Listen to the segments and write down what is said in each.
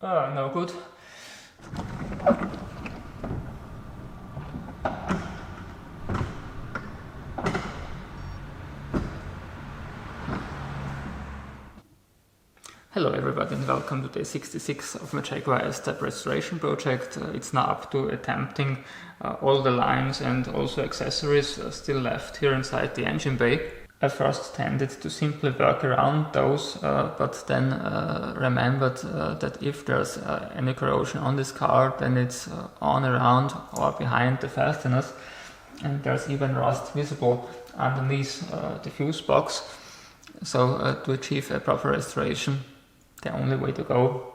No good. Hello everybody and welcome to day 66 of my Jaguar S-Type restoration project. It's now up to attempting all the lines and also accessories still left here inside the engine bay. I first tended to simply work around those, but then remembered that if there's any corrosion on this car, then it's on, around or behind the fasteners, and there's even rust visible underneath the fuse box. So to achieve a proper restoration, the only way to go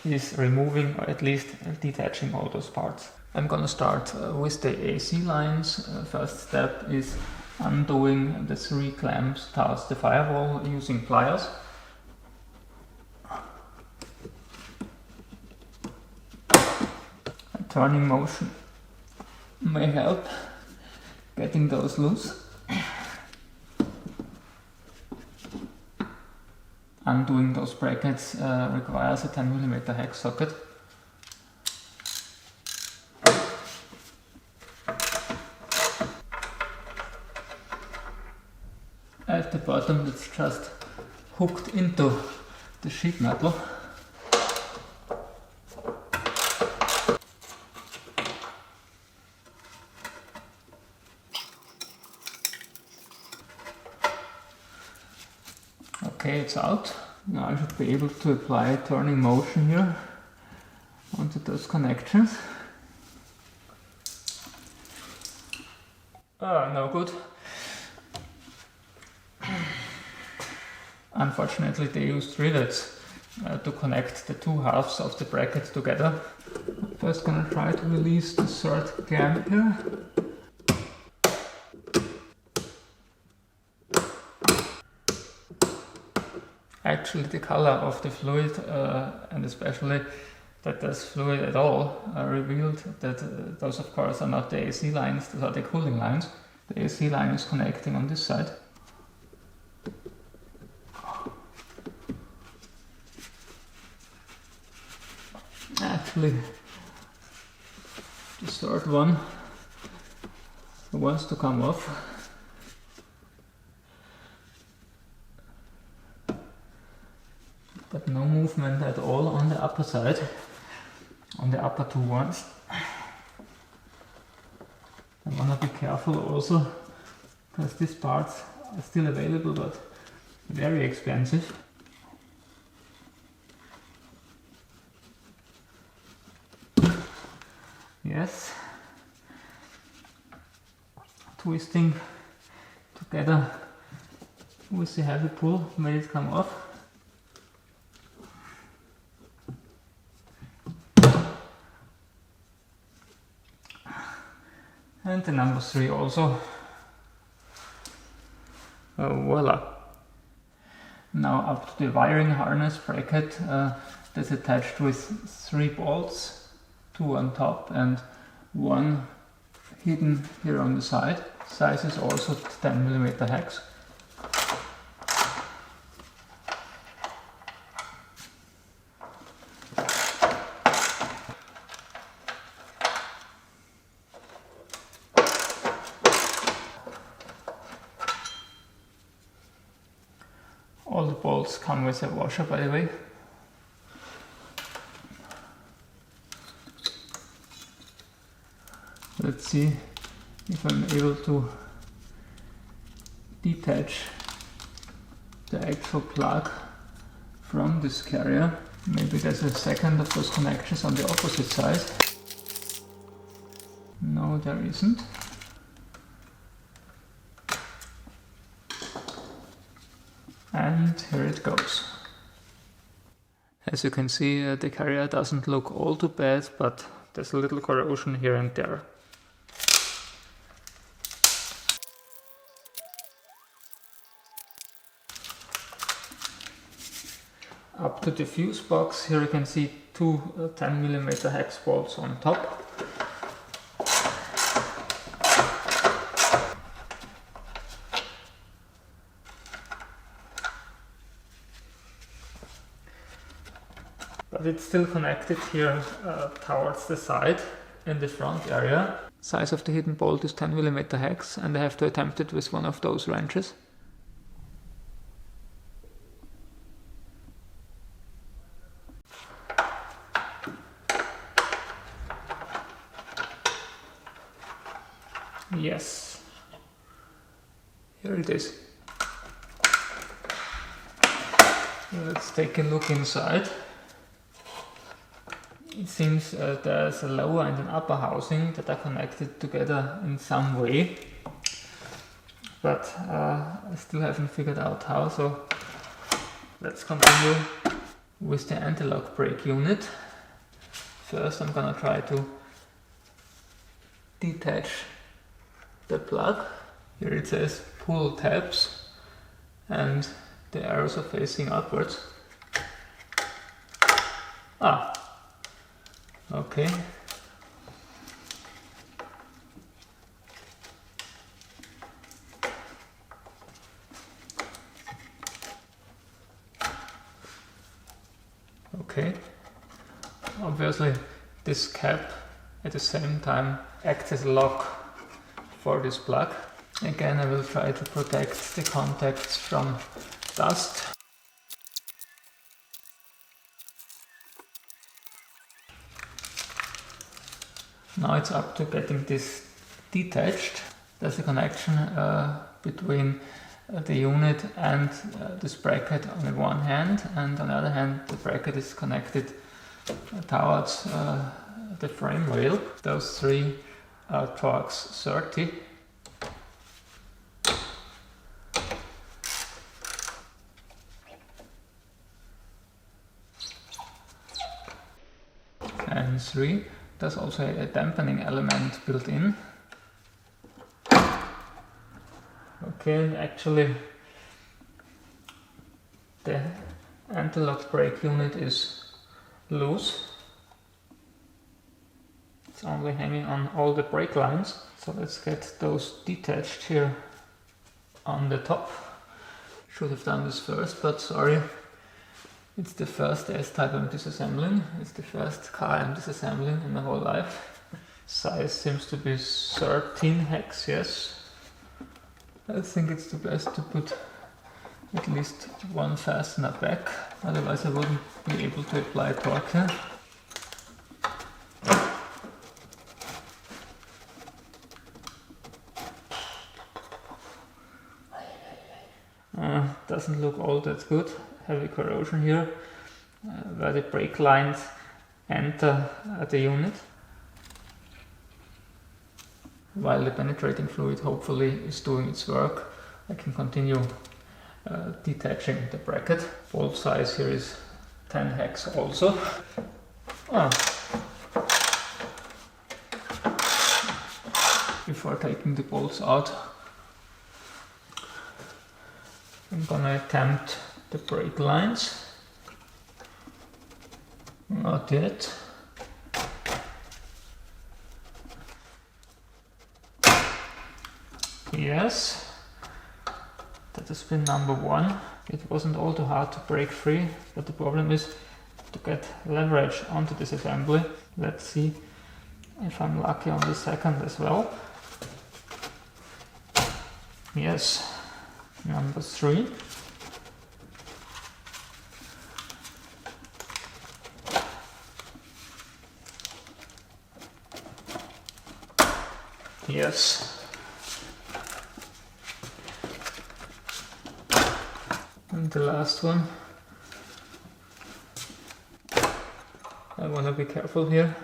is removing or at least detaching all those parts. I'm gonna start with the AC lines. First step is undoing the 3 clamps towards the firewall using pliers. A turning motion may help getting those loose. Undoing those brackets requires a 10mm hex socket. At the bottom, that's just hooked into the sheet metal. Okay, it's out. Now I should be able to apply a turning motion here onto those connections. No good. Unfortunately, they used rivets to connect the 2 halves of the bracket together. I'm first gonna try to release the 3rd clamp here. Actually, the color of the fluid, and especially that there's fluid at all, revealed that those of course are not the AC lines, those are the cooling lines. The AC line is connecting on this side. Actually, the 3rd one wants to come off. But no movement at all on the upper side, on the upper 2 ones. I wanna be careful also, because these parts are still available but very expensive. Yes, twisting together with the heavy pull made it come off. And the number 3 also. Voila! Now up to the wiring harness bracket that's attached with 3 bolts, 2 on top and 1 hidden here on the side. Size is also 10mm hex. All the bolts come with a washer, by the way. Let's see if I'm able to detach the actual plug from this carrier. Maybe there's a second of those connections on the opposite side. No, there isn't. And here it goes. As you can see, the carrier doesn't look all too bad, but there's a little corrosion here and there. Up to the fuse box, here you can see 2 10mm hex bolts on top. but it's still connected here towards the side in the front area. Size of the hidden bolt is 10mm hex, and I have to attempt it with one of those wrenches. Yes, here it is. Let's take a look inside. It seems there's a lower and an upper housing that are connected together in some way, but I still haven't figured out how, so let's continue with the anti-lock brake unit. First I'm gonna try to detach the plug. Here it says pull tabs and the arrows are facing upwards. Ah, okay. Okay. Obviously this cap at the same time acts as a lock for this plug. Again, I will try to protect the contacts from dust. Now it's up to getting this detached. There's a connection between the unit and this bracket on the one hand, and on the other hand the bracket is connected towards the frame rail. Those three are Torx 30. And 3. There's also a dampening element built in. Okay, actually the anti-lock brake unit is loose. It's only hanging on all the brake lines. So let's get those detached here on the top. Should have done this first, but sorry. It's the first S-Type I'm disassembling. It's the first car I'm disassembling in my whole life. Size seems to be 13 hex, yes. I think it's the best to put at least one fastener back, otherwise I wouldn't be able to apply torque here. Doesn't look all that good. Heavy corrosion here where the brake lines enter the unit, while the penetrating fluid hopefully is doing its work. I can continue detaching the bracket. Bolt size here is 10 hex also. Before taking the bolts out, I'm gonna attempt the brake lines. Not yet. Yes, that has been number 1. It wasn't all too hard to break free, but the problem is to get leverage onto this assembly. Let's see if I'm lucky on the second as well. Yes, number 3. Yes. And the last one. I want to be careful here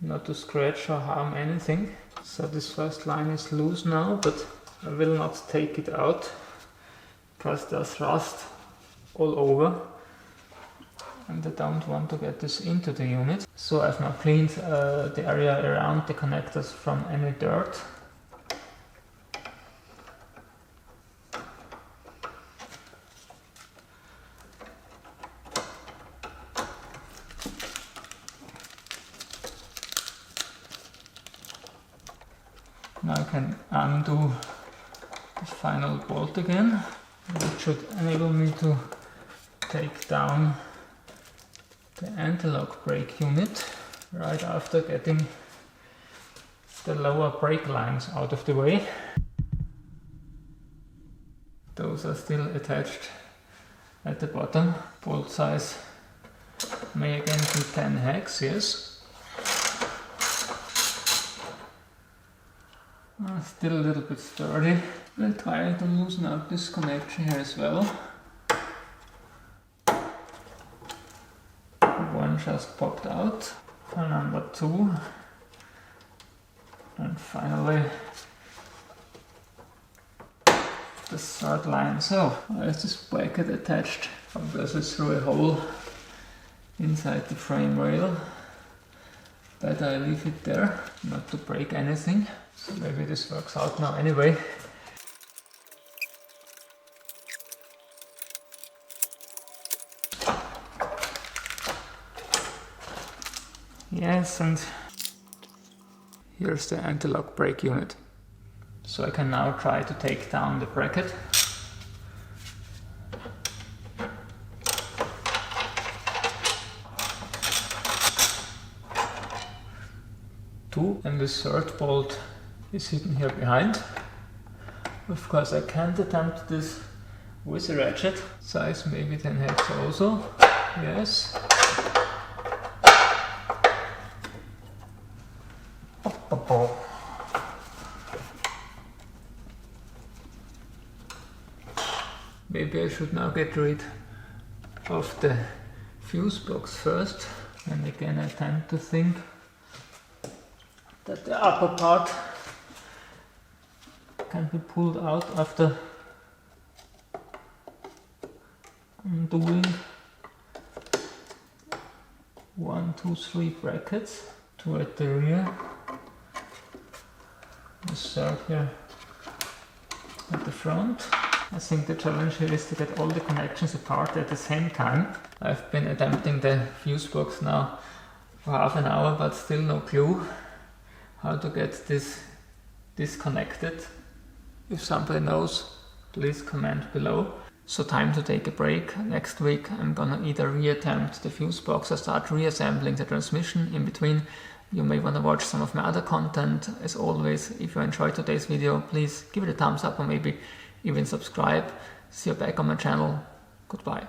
not to scratch or harm anything. So this first line is loose now, but I will not take it out because there's rust all over and I don't want to get this into the unit. So I've now cleaned the area around the connectors from any dirt. Now I can undo the final bolt again, which should enable me to take down the anti-lock brake unit right after getting the lower brake lines out of the way. Those are still attached at the bottom. Bolt size may again be 10 hex, yes. Still a little bit sturdy. We'll try to loosen up this connection here as well. One just popped out for number 2. And finally the third line. So there's this bracket attached obviously through a hole inside the frame rail. Better I leave it there, not to break anything. So maybe this works out now anyway. Yes, and here's the anti-lock brake unit. So I can now try to take down the bracket. Two, and the third bolt is hidden here behind. Of course I can't attempt this with a ratchet. Size maybe 10 hex also. Yes. Maybe I should now get rid of the fuse box first, and again I tend to think that the upper part can be pulled out after undoing 1, 2, 3 brackets, 2 at the rear, the third here at the front. I think the challenge here is to get all the connections apart at the same time. I've been attempting the fuse box now for half an hour, but still no clue how to get this disconnected. If somebody knows, please comment below. So time to take a break. Next week I'm gonna either reattempt the fuse box or start reassembling the transmission. In between you may want to watch some of my other content. As always, if you enjoyed today's video, please give it a thumbs up or maybe even subscribe. See you back on my channel. Goodbye.